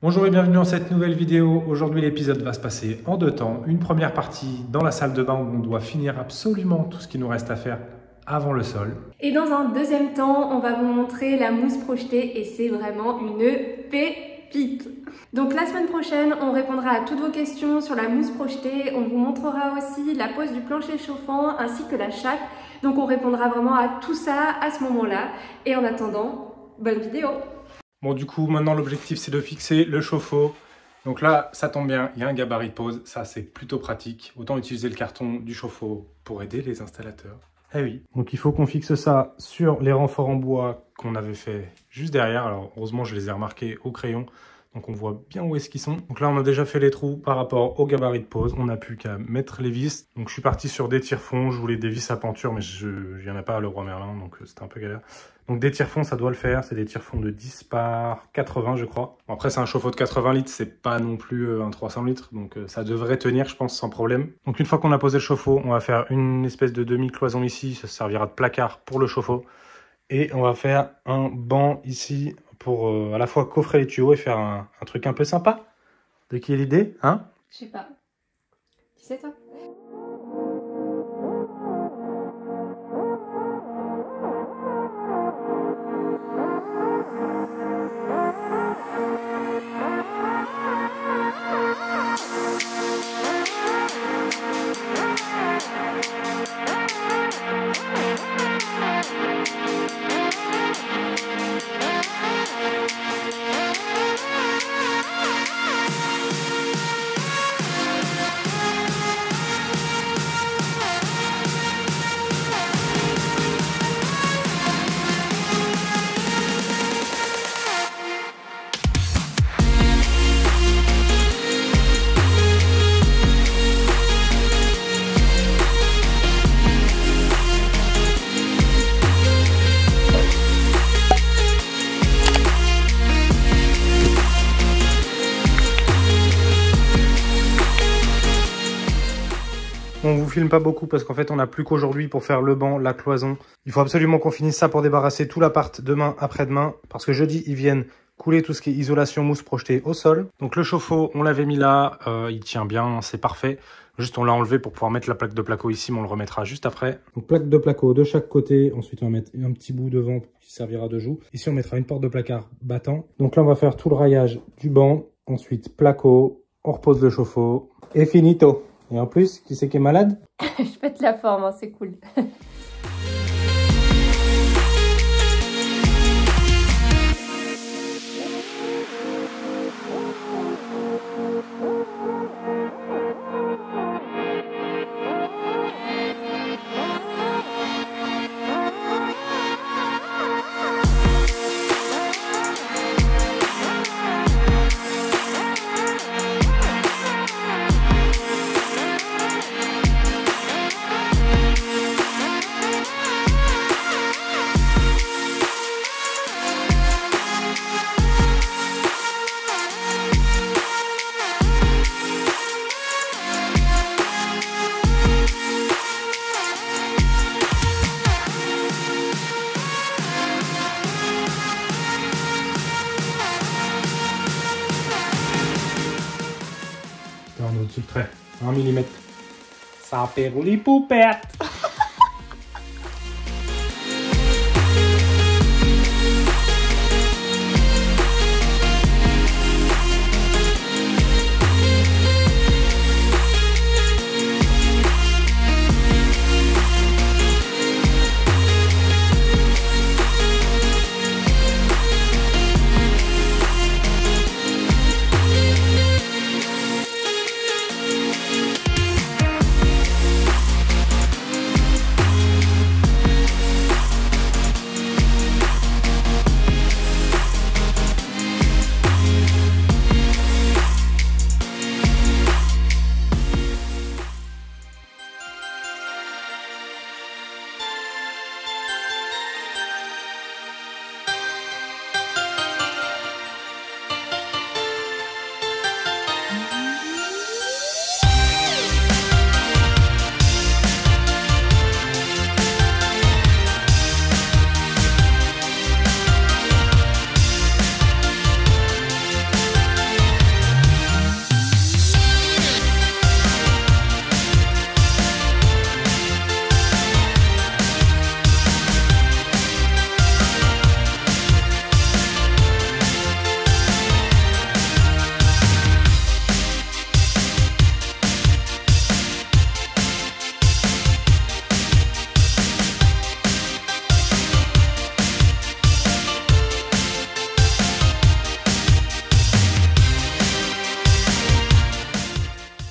Bonjour et bienvenue dans cette nouvelle vidéo. Aujourd'hui l'épisode va se passer en deux temps. Une première partie dans la salle de bain où on doit finir absolument tout ce qui nous reste à faire avant le sol. Et dans un deuxième temps, on va vous montrer la mousse projetée et c'est vraiment une pépite. Donc la semaine prochaine, on répondra à toutes vos questions sur la mousse projetée. On vous montrera aussi la pose du plancher chauffant ainsi que la chape. Donc on répondra vraiment à tout ça à ce moment-là. Et en attendant, bonne vidéo! Bon, du coup, maintenant, l'objectif, c'est de fixer le chauffe-eau. Donc là, ça tombe bien, il y a un gabarit de pose. Ça, c'est plutôt pratique. Autant utiliser le carton du chauffe-eau pour aider les installateurs. Eh oui. Donc, il faut qu'on fixe ça sur les renforts en bois qu'on avait fait juste derrière. Alors, heureusement, je les ai remarqués au crayon. Donc, on voit bien où est-ce qu'ils sont. Donc là, on a déjà fait les trous par rapport au gabarit de pose. On n'a plus qu'à mettre les vis. Donc, je suis parti sur des tire-fonds. Je voulais des vis à penture, mais il n'y en a pas à Leroy Merlin. Donc, c'était un peu galère. Donc des tire-fonds, ça doit le faire. C'est des tire-fonds de 10 par 80, je crois. Bon, après, c'est un chauffe-eau de 80 litres. C'est pas non plus un 300 litres. Donc ça devrait tenir, je pense, sans problème. Donc une fois qu'on a posé le chauffe-eau, on va faire une espèce de demi-cloison ici. Ça servira de placard pour le chauffe-eau. Et on va faire un banc ici pour à la fois coffrer les tuyaux et faire un truc un peu sympa. De qui est l'idée, hein? Je sais pas. Tu sais toi? On vous filme pas beaucoup parce qu'en fait on n'a plus qu'aujourd'hui pour faire le banc, la cloison. Il faut absolument qu'on finisse ça pour débarrasser tout l'appart demain, après-demain. Parce que jeudi ils viennent couler tout ce qui est isolation mousse projetée au sol. Donc le chauffe-eau, on l'avait mis là, il tient bien, c'est parfait. Juste on l'a enlevé pour pouvoir mettre la plaque de placo ici, mais on le remettra juste après. Donc plaque de placo de chaque côté, ensuite on va mettre un petit bout devant qui servira de joue. Ici on mettra une porte de placard battant. Donc là on va faire tout le raillage du banc, ensuite placo, on repose le chauffe-eau et finito. Et en plus, qui c'est qui est malade? Je pète la forme, hein, c'est cool. En dessous de trait, 1 mm. Ça fait rouler poupette.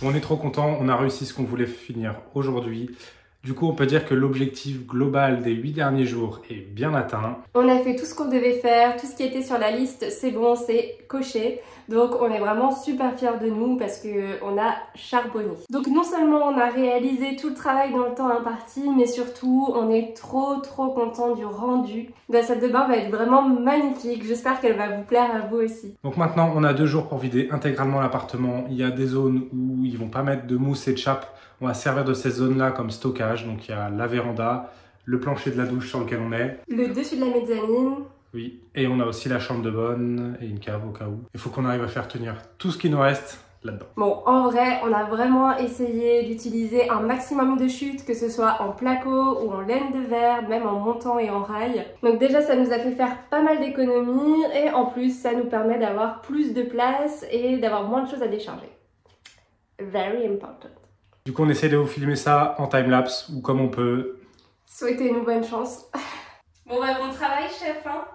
On est trop content, on a réussi ce qu'on voulait finir aujourd'hui. Du coup, on peut dire que l'objectif global des 8 derniers jours est bien atteint. On a fait tout ce qu'on devait faire, tout ce qui était sur la liste, c'est bon, c'est coché. Donc on est vraiment super fiers de nous parce qu'on a charbonné. Donc non seulement on a réalisé tout le travail dans le temps imparti, mais surtout on est trop content du rendu. La salle de bain va être vraiment magnifique, j'espère qu'elle va vous plaire à vous aussi. Donc maintenant on a 2 jours pour vider intégralement l'appartement. Il y a des zones où ils vont pas mettre de mousse et de chape. On va servir de ces zones-là comme stockage. Donc il y a la véranda, le plancher de la douche sur lequel on est. Le dessus de la mezzanine. Oui, et on a aussi la chambre de bonne et une cave au cas où. Il faut qu'on arrive à faire tenir tout ce qui nous reste là-dedans. Bon, en vrai, on a vraiment essayé d'utiliser un maximum de chutes, que ce soit en placo ou en laine de verre, même en montant et en rail. Donc déjà, ça nous a fait faire pas mal d'économies et en plus, ça nous permet d'avoir plus de place et d'avoir moins de choses à décharger. Very important. Du coup, on essaie de vous filmer ça en time-lapse ou comme on peut. Souhaitez-nous bonne chance. Bon bah, bon travail, chef, hein.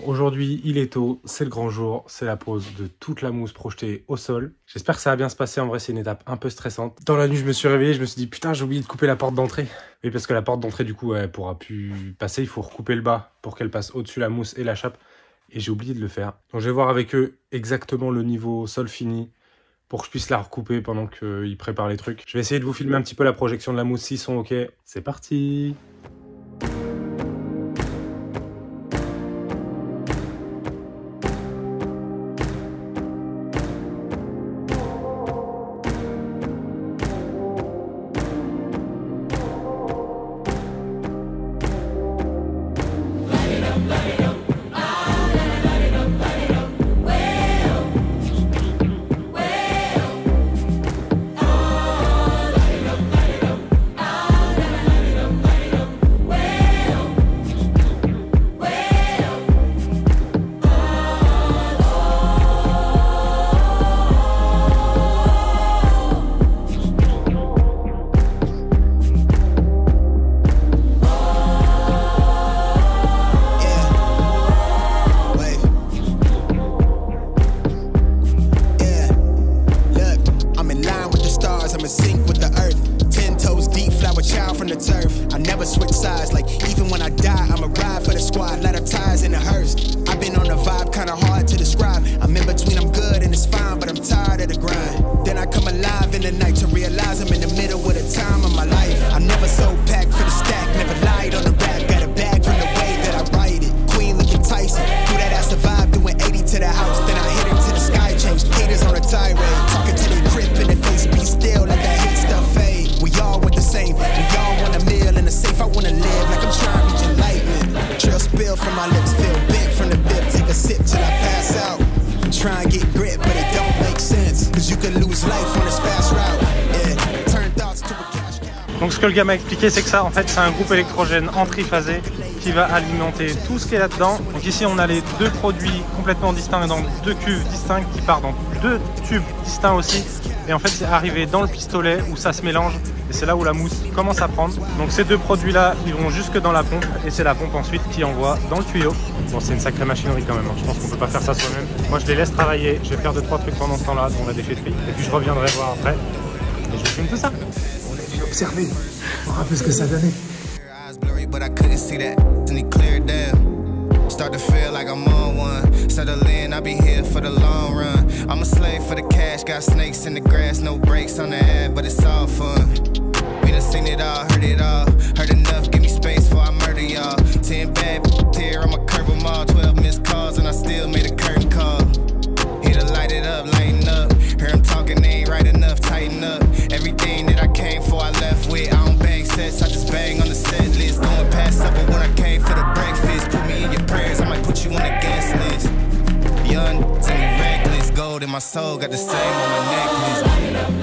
aujourd'hui il est tôt, c'est le grand jour, c'est la pose de toute la mousse projetée au sol. J'espère que ça va bien se passer, en vrai c'est une étape un peu stressante. Dans la nuit je me suis réveillé, je me suis dit putain j'ai oublié de couper la porte d'entrée. Oui parce que la porte d'entrée du coup elle pourra plus passer, il faut recouper le bas pour qu'elle passe au-dessus la mousse et la chape. Et j'ai oublié de le faire. Donc je vais voir avec eux exactement le niveau sol fini pour que je puisse la recouper pendant qu'ils préparent les trucs. Je vais essayer de vous filmer un petit peu la projection de la mousse s'ils sont ok. C'est parti! Donc ce que le gars m'a expliqué, c'est que ça, en fait, c'est un groupe électrogène en triphasé qui va alimenter tout ce qui est là-dedans. Donc ici, on a les deux produits complètement distincts dans deux cuves distinctes qui partent dans deux tubes distincts aussi. Et en fait, c'est arrivé dans le pistolet où ça se mélange et c'est là où la mousse commence à prendre. Donc ces deux produits-là, ils vont jusque dans la pompe et c'est la pompe ensuite qui envoie dans le tuyau. Bon, c'est une sacrée machinerie quand même, hein. Je pense qu'on peut pas faire ça soi-même. Moi, je les laisse travailler. Je vais faire 2-3 trucs pendant ce temps-là, dont la déchetterie. Et puis je reviendrai voir après. Et je vous filme tout ça. Observez, voir un peu ce que ça donnait. Start to feel like I'm on one. Settle in, I'll be here for the long run. I'm a slave for the cash, got snakes in the grass, no brakes on the ad, but it's all fun. We done seen it all, heard enough, give me space before I murder y'all. 10 bad here, I'ma curve them all, 12 missed calls, and I still made a curtain call. Here to light it up, lighten up. Hear him talking, they ain't right enough, tighten up. Everything that I came for, I left with. I don't bang sets, I just bang on the set list. Going past supper when I came for the breakfast. Put me in your prayers, I might put you on the guest list. Young, tell me reckless, gold in my soul, got the same on my necklace.